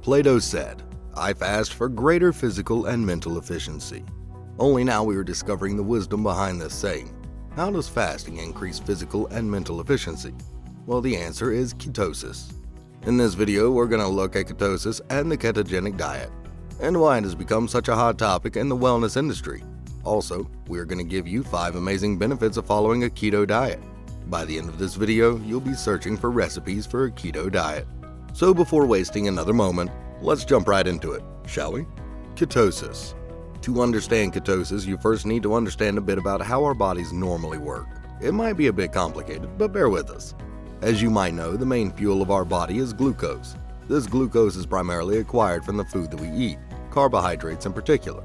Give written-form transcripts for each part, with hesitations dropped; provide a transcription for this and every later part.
Plato said, "I fast for greater physical and mental efficiency." Only now we are discovering the wisdom behind this saying. How does fasting increase physical and mental efficiency? Well, the answer is ketosis. In this video, we're going to look at ketosis and the ketogenic diet, and why it has become such a hot topic in the wellness industry. Also, we are going to give you 5 amazing benefits of following a keto diet. By the end of this video, you'll be searching for recipes for a keto diet. So before wasting another moment, let's jump right into it, shall we? Ketosis. To understand ketosis, you first need to understand a bit about how our bodies normally work. It might be a bit complicated, but bear with us. As you might know, the main fuel of our body is glucose. This glucose is primarily acquired from the food that we eat, carbohydrates in particular.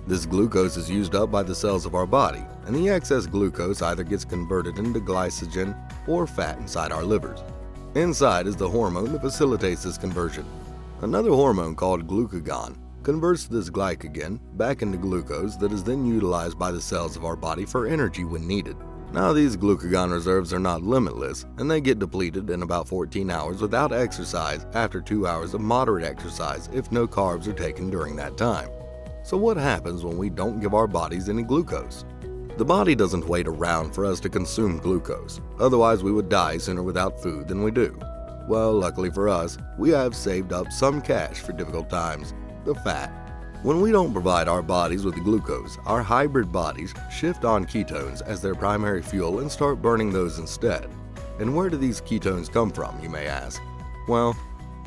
This glucose is used up by the cells of our body, and the excess glucose either gets converted into glycogen or fat inside our livers. Inside is the hormone that facilitates this conversion. Another hormone called glucagon converts this glycogen back into glucose that is then utilized by the cells of our body for energy when needed. Now, these glucagon reserves are not limitless, and they get depleted in about 14 hours without exercise after 2 hours of moderate exercise if no carbs are taken during that time. So what happens when we don't give our bodies any glucose? The body doesn't wait around for us to consume glucose, otherwise we would die sooner without food than we do. Well, luckily for us, we have saved up some cash for difficult times, the fat. When we don't provide our bodies with glucose, our hybrid bodies shift on ketones as their primary fuel and start burning those instead. And where do these ketones come from, you may ask? Well,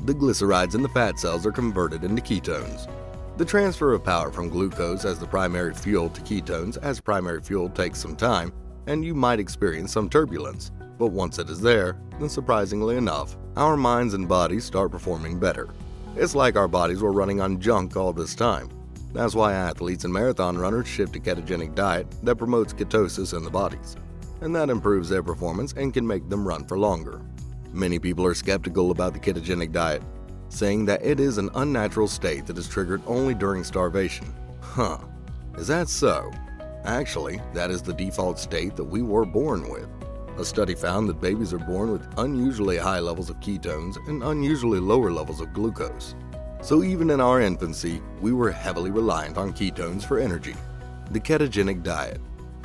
the glycerides in the fat cells are converted into ketones. The transfer of power from glucose as the primary fuel to ketones as primary fuel takes some time, and you might experience some turbulence. But once it is there, then surprisingly enough, our minds and bodies start performing better. It's like our bodies were running on junk all this time. That's why athletes and marathon runners shift to ketogenic diet that promotes ketosis in the bodies, and that improves their performance and can make them run for longer. Many people are skeptical about the ketogenic diet, saying that it is an unnatural state that is triggered only during starvation. Is that so? Actually, that is the default state that we were born with. A study found that babies are born with unusually high levels of ketones and unusually lower levels of glucose. So even in our infancy, we were heavily reliant on ketones for energy. The ketogenic diet.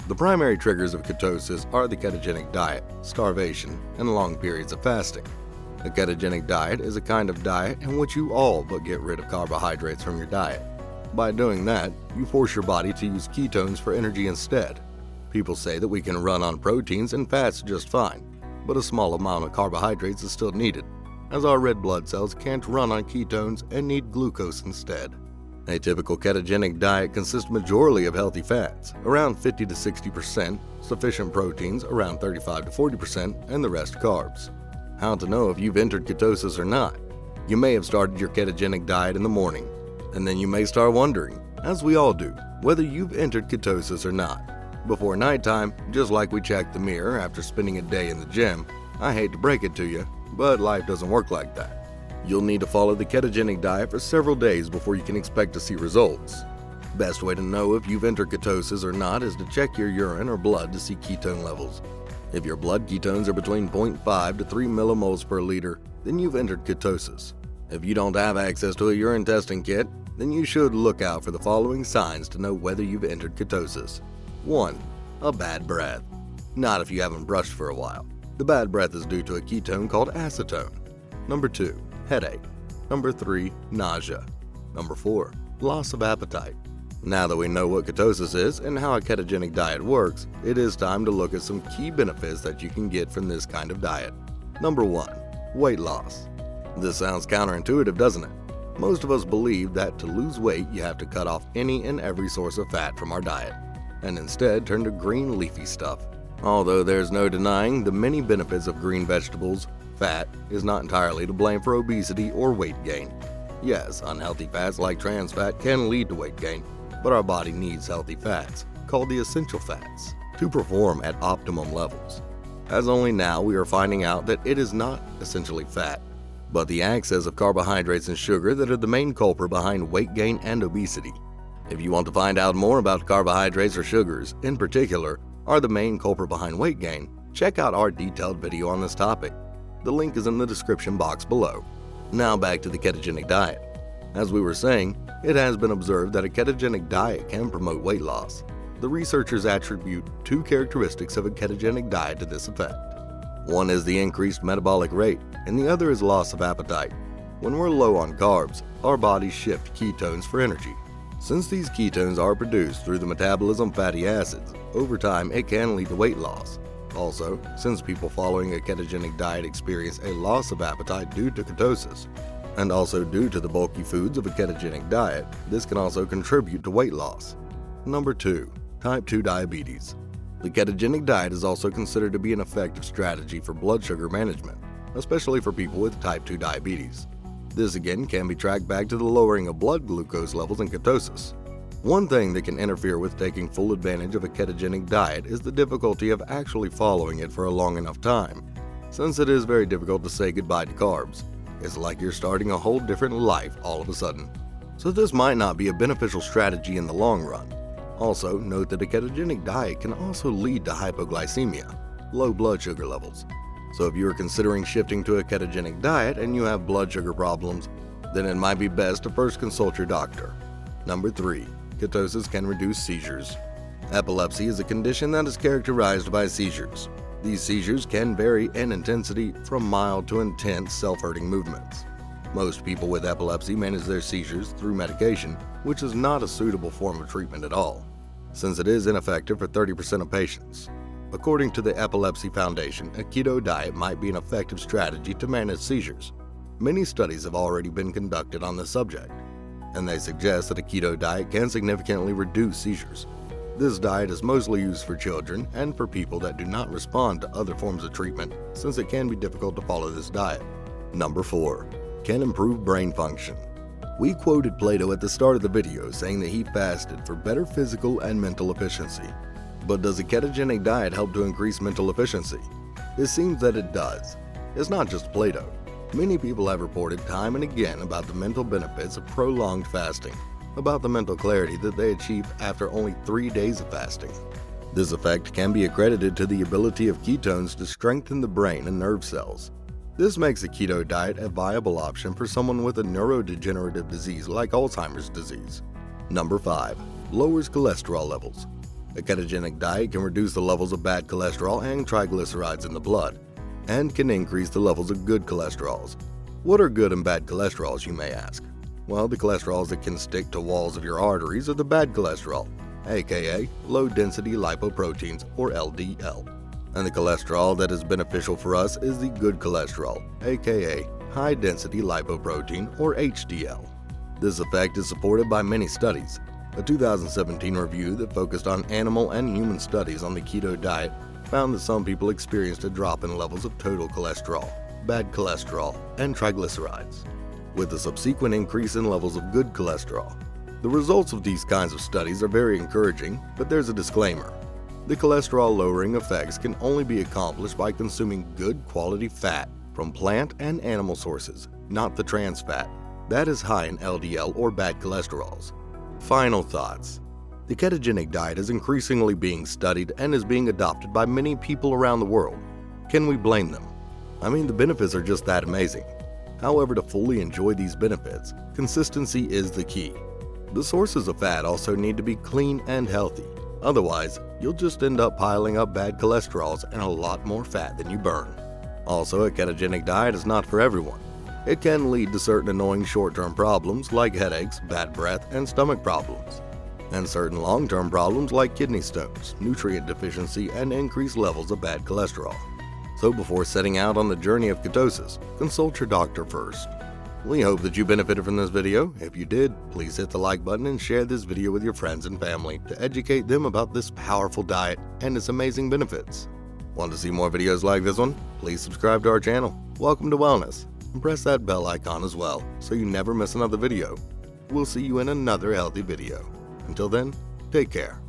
The primary triggers of ketosis are the ketogenic diet, starvation, and long periods of fasting. A ketogenic diet is a kind of diet in which you all but get rid of carbohydrates from your diet. By doing that, you force your body to use ketones for energy instead. People say that we can run on proteins and fats just fine, but a small amount of carbohydrates is still needed, as our red blood cells can't run on ketones and need glucose instead. A typical ketogenic diet consists majorly of healthy fats, around 50 to 60%, sufficient proteins, around 35 to 40%, and the rest carbs. How to know if you've entered ketosis or not? You may have started your ketogenic diet in the morning, and then you may start wondering, as we all do, whether you've entered ketosis or not. Before nighttime, just like we check the mirror after spending a day in the gym, I hate to break it to you, but life doesn't work like that. You'll need to follow the ketogenic diet for several days before you can expect to see results. Best way to know if you've entered ketosis or not is to check your urine or blood to see ketone levels. If your blood ketones are between 0.5 to 3 millimoles per liter, then you've entered ketosis. If you don't have access to a urine testing kit, then you should look out for the following signs to know whether you've entered ketosis. 1. A bad breath. Not if you haven't brushed for a while. The bad breath is due to a ketone called acetone. Number 2. Headache. Number 3. Nausea. Number 4. Loss of appetite. Now that we know what ketosis is and how a ketogenic diet works, it is time to look at some key benefits that you can get from this kind of diet. Number 1. Weight loss. This sounds counterintuitive, doesn't it? Most of us believe that to lose weight you have to cut off any and every source of fat from our diet, and instead turn to green leafy stuff. Although there's no denying the many benefits of green vegetables, fat is not entirely to blame for obesity or weight gain. Yes, unhealthy fats like trans fat can lead to weight gain, but our body needs healthy fats, called the essential fats, to perform at optimum levels. As only now we are finding out that it is not essentially fat, but the excess of carbohydrates and sugar that are the main culprit behind weight gain and obesity. If you want to find out more about carbohydrates or sugars, in particular, are the main culprit behind weight gain, check out our detailed video on this topic. The link is in the description box below. Now back to the ketogenic diet. As we were saying, it has been observed that a ketogenic diet can promote weight loss. The researchers attribute two characteristics of a ketogenic diet to this effect. One is the increased metabolic rate, and the other is loss of appetite. When we're low on carbs, our bodies shift ketones for energy. Since these ketones are produced through the metabolism of fatty acids, over time it can lead to weight loss. Also, since people following a ketogenic diet experience a loss of appetite due to ketosis, and also due to the bulky foods of a ketogenic diet, this can also contribute to weight loss. Number 2. Type 2 diabetes. The ketogenic diet is also considered to be an effective strategy for blood sugar management, especially for people with type 2 diabetes. This again can be tracked back to the lowering of blood glucose levels in ketosis. One thing that can interfere with taking full advantage of a ketogenic diet is the difficulty of actually following it for a long enough time. Since it is very difficult to say goodbye to carbs, it's like you're starting a whole different life all of a sudden. So this might not be a beneficial strategy in the long run. Also, note that a ketogenic diet can also lead to hypoglycemia, low blood sugar levels. So if you are considering shifting to a ketogenic diet and you have blood sugar problems, then it might be best to first consult your doctor. Number 3. Ketosis can reduce seizures. Epilepsy is a condition that is characterized by seizures. These seizures can vary in intensity from mild to intense self-hurting movements. Most people with epilepsy manage their seizures through medication, which is not a suitable form of treatment at all, since it is ineffective for 30% of patients. According to the Epilepsy Foundation, a keto diet might be an effective strategy to manage seizures. Many studies have already been conducted on this subject, and they suggest that a keto diet can significantly reduce seizures. This diet is mostly used for children and for people that do not respond to other forms of treatment, since it can be difficult to follow this diet. Number 4. Can improve brain function. We quoted Plato at the start of the video saying that he fasted for better physical and mental efficiency. But does a ketogenic diet help to increase mental efficiency? It seems that it does. It's not just Plato. Many people have reported time and again about the mental benefits of prolonged fasting, about the mental clarity that they achieve after only 3 days of fasting. This effect can be accredited to the ability of ketones to strengthen the brain and nerve cells. This makes a keto diet a viable option for someone with a neurodegenerative disease like Alzheimer's disease. Number 5. Lowers cholesterol levels. A ketogenic diet can reduce the levels of bad cholesterol and triglycerides in the blood, and can increase the levels of good cholesterols. What are good and bad cholesterols, you may ask? Well, the cholesterols that can stick to walls of your arteries are the bad cholesterol, A.K.A. low-density lipoproteins, or LDL. And the cholesterol that is beneficial for us is the good cholesterol, A.K.A. high-density lipoprotein, or HDL. This effect is supported by many studies. A 2017 review that focused on animal and human studies on the keto diet found that some people experienced a drop in levels of total cholesterol, bad cholesterol, and triglycerides, with a subsequent increase in levels of good cholesterol. The results of these kinds of studies are very encouraging, but there's a disclaimer. The cholesterol-lowering effects can only be accomplished by consuming good quality fat from plant and animal sources, not the trans fat that is high in LDL or bad cholesterols. Final thoughts. The ketogenic diet is increasingly being studied and is being adopted by many people around the world. Can we blame them? I mean, the benefits are just that amazing. However, to fully enjoy these benefits, consistency is the key. The sources of fat also need to be clean and healthy. Otherwise, you'll just end up piling up bad cholesterols and a lot more fat than you burn. Also, a ketogenic diet is not for everyone. It can lead to certain annoying short-term problems like headaches, bad breath, and stomach problems, and certain long-term problems like kidney stones, nutrient deficiency, and increased levels of bad cholesterol. So before setting out on the journey of ketosis, consult your doctor first. We hope that you benefited from this video. If you did, please hit the like button and share this video with your friends and family to educate them about this powerful diet and its amazing benefits. Want to see more videos like this one? Please subscribe to our channel. Welcome to Wellness, and press that bell icon as well so you never miss another video. We'll see you in another healthy video. Until then, take care.